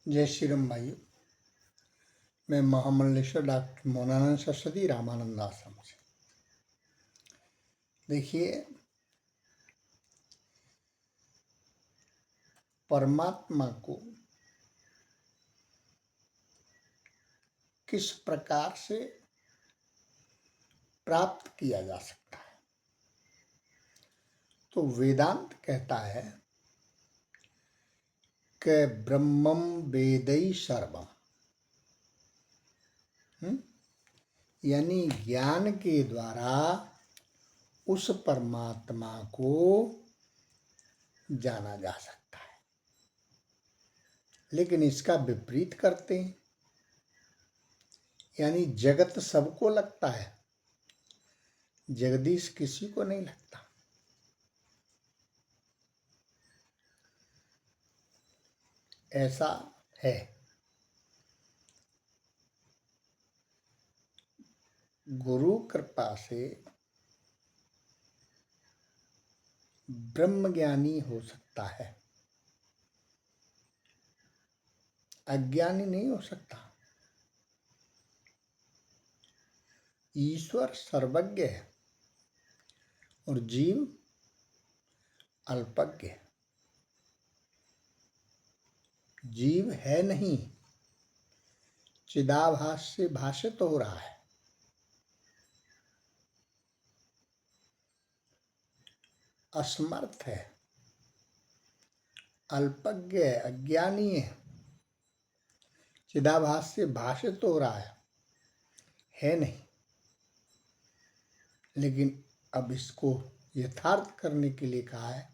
जय श्री राम भाइयों। मैं महामंडलेश्वर डॉक्टर मौलाना सरस्वती रामानंद आश्रम से। देखिए, परमात्मा को किस प्रकार से प्राप्त किया जा सकता है, तो वेदांत कहता है कि ब्रह्मम वेदै सर्वम, यानी ज्ञान के द्वारा उस परमात्मा को जाना जा सकता है। लेकिन इसका विपरीत करते हैं, यानी जगत सबको लगता है, जगदीश किसी को नहीं लगता। ऐसा है। गुरु कृपा से ब्रह्मज्ञानी हो सकता है, अज्ञानी नहीं हो सकता। ईश्वर सर्वज्ञ है और जीव अल्पज्ञ है। जीव है नहीं, चिदाभास से भाषित हो रहा है। असमर्थ है, अल्पज्ञ है, अज्ञानी है, चिदाभास से भाषित हो रहा है नहीं। लेकिन अब इसको यथार्थ करने के लिए कहा है,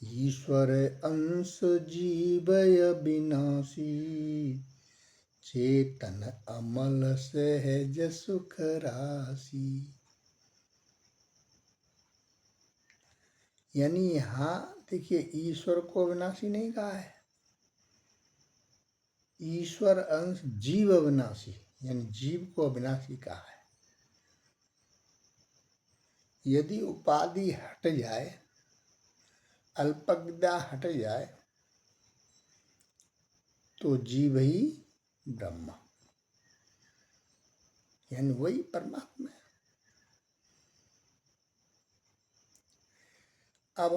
ईश्वर अंश जीवय विनाशी, चेतन अमल सहज सुख राशि। यानी यहाँ देखिए, ईश्वर को अविनाशी नहीं कहा है, ईश्वर अंश जीव अविनाशी, यानी जीव को अविनाशी कहा है। यदि उपाधि हट जाए, अल्पज्ञता हट जाए, तो जीव ही ब्रह्म, यानी वही परमात्मा है। अब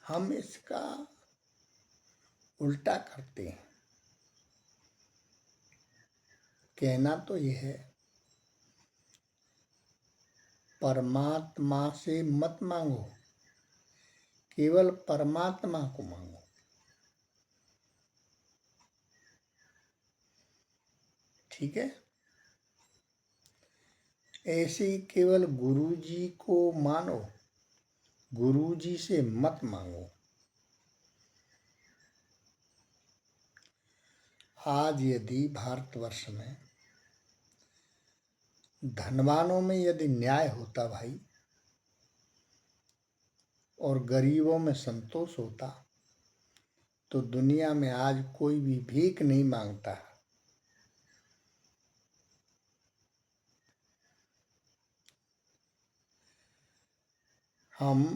हम इसका उल्टा करते हैं। कहना तो यह है, परमात्मा से मत मांगो, केवल परमात्मा को मांगो। ठीक है। ऐसे ही केवल गुरु जी को मानो, गुरु जी से मत मांगो। आज यदि भारतवर्ष में धनवानों में यदि न्याय होता भाई, और गरीबों में संतोष होता, तो दुनिया में आज कोई भी भीख नहीं मांगता। हम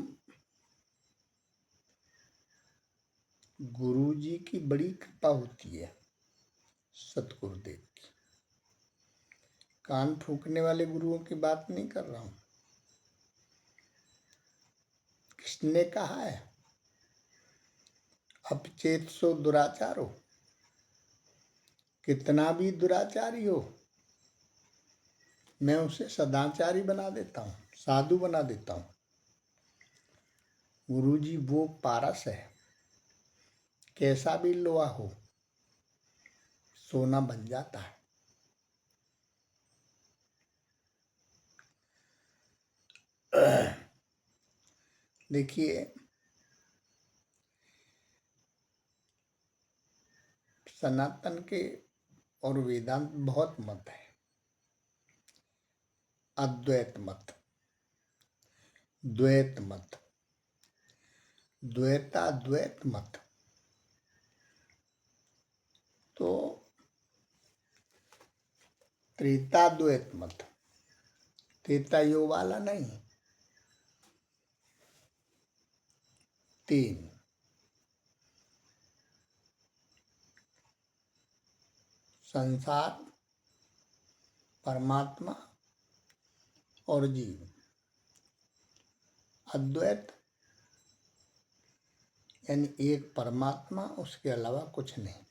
गुरु जी की बड़ी कृपा होती है, सतगुरुदेव की। कान फूकने वाले गुरुओं की बात नहीं कर रहा हूं। किसने कहा है अपचेत सो दुराचारो? कितना भी दुराचारी हो, मैं उसे सदाचारी बना देता हूँ, साधु बना देता हूँ। गुरु जी वो पारस है, कैसा भी लोहा हो सोना बन जाता है। देखिए, सनातन के और वेदांत बहुत मत है। अद्वैत मत, द्वैत मत, द्वैताद्वैत मत, तो त्रेताद्वैत मत, त्रेता योग वाला नहीं, 3 संसार, परमात्मा और जीव। अद्वैत यानी एक परमात्मा, उसके अलावा कुछ नहीं।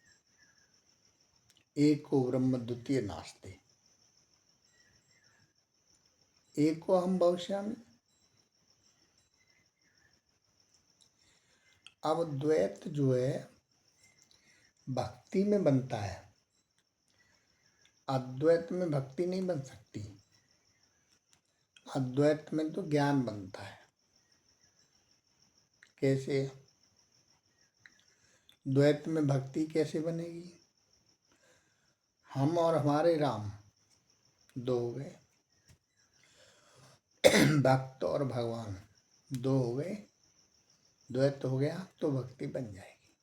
एक को ब्रह्म द्वितीय नास्ते, एक को हम भविष्यामि। अब द्वैत जो है भक्ति में बनता है, अद्वैत में भक्ति नहीं बन सकती। अद्वैत में तो ज्ञान बनता है। कैसे? द्वैत में भक्ति कैसे बनेगी? हम और हमारे राम दो हो गए, भक्त और भगवान दो हो गए, द्वैत हो गया तो भक्ति बन जाएगी।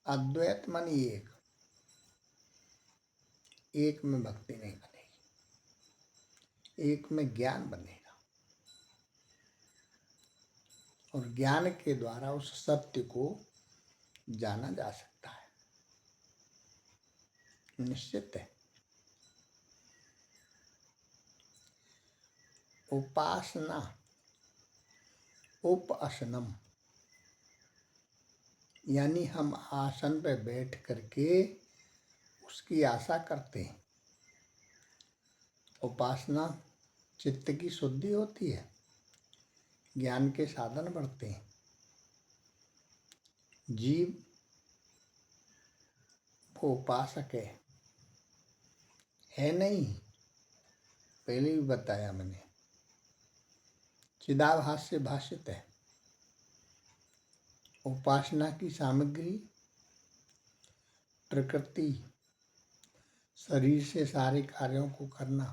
अद्वैत मानी एक, एक में भक्ति नहीं बनेगी, एक में ज्ञान बनेगा और ज्ञान के द्वारा उस सत्य को जाना जा सकता है। निश्चित है। उपासना, उपासनम यानी हम आसन पर बैठ करके उसकी आशा करते हैं। उपासना चित्त की शुद्धि होती है, ज्ञान के साधन बढ़ते हैं। जीव वो उपासक है नहीं, पहले भी बताया मैंने, चिदाभास से भाषित है। उपासना की सामग्री प्रकृति, शरीर से सारे कार्यों को करना,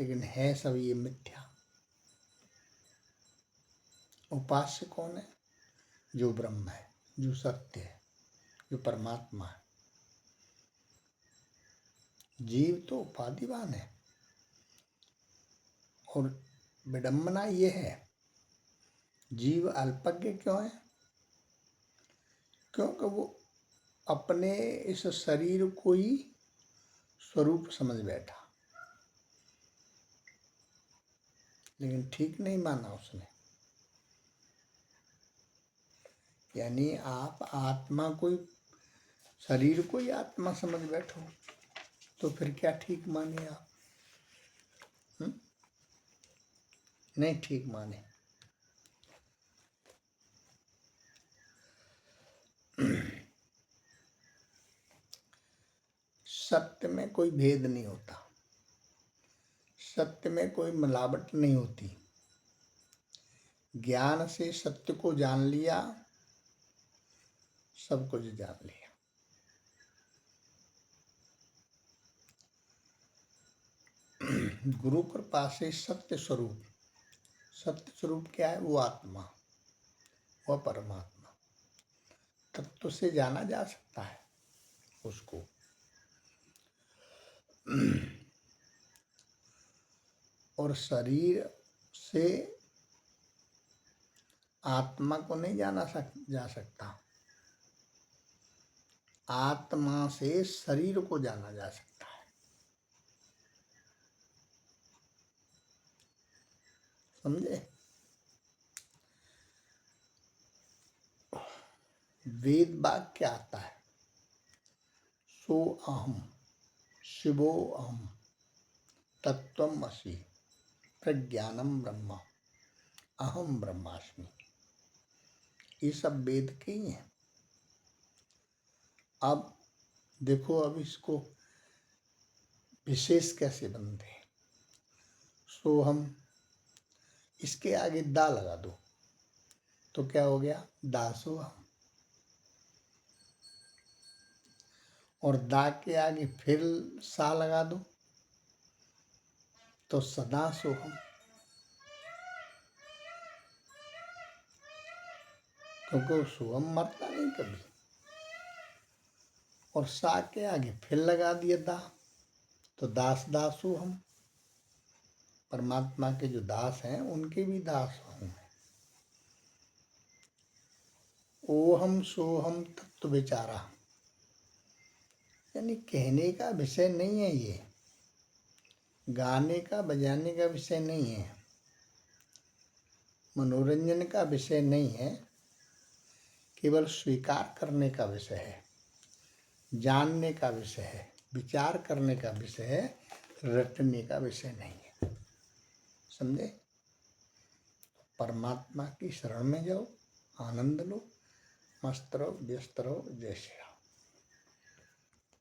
लेकिन है सब ये मिथ्या। उपास्य कौन है? जो ब्रह्म है, जो सत्य है, जो परमात्मा है। जीव तो उपाधिवान है। और विडंबना ये है, जीव अल्पज्ञ क्यों है? क्योंकि वो अपने इस शरीर को ही स्वरूप समझ बैठा, लेकिन ठीक नहीं माना उसने। यानी आप आत्मा को, शरीर को ही आत्मा समझ बैठो तो फिर क्या ठीक माने आप? नहीं ठीक माने। सत्य में कोई भेद नहीं होता, सत्य में कोई मिलावट नहीं होती। ज्ञान से सत्य को जान लिया, सब कुछ जान लिया। गुरु कृपा से सत्य स्वरूप, सत्य स्वरूप क्या है? वो आत्मा, वह परमात्मा तत्व से जाना जा सकता है उसको। और शरीर से आत्मा को नहीं जा सकता, आत्मा से शरीर को जाना जा सकता है। समझे? वेद वाक्य आता है, सो अहम शिवो अहम तत्त्वमसि प्रज्ञानम ब्रह्म अहम ब्रह्मास्मि। ये सब वेद के ही हैं। अब देखो, अब इसको विशेष कैसे बनते हैं। सोहम, इसके आगे दा लगा दो तो क्या हो गया? दासोहम। और दा के आगे फिर सा लगा दो तो सदा सोहम। क्योंकि सोहम मरता नहीं कभी। और सा के आगे फिर लगा दिया दा तो दास दासोहम। परमात्मा के जो दास हैं उनके भी दास हूँ। ओहम सोहम तत्व विचारा, यानी कहने का विषय नहीं है, ये गाने का बजाने का विषय नहीं है, मनोरंजन का विषय नहीं है, केवल स्वीकार करने का विषय है, जानने का विषय है, विचार करने का विषय है, रटने का विषय नहीं है। समझे? परमात्मा की शरण में जाओ, आनंद लो, मस्त रहो, व्यस्त रहो। जय श्री राम।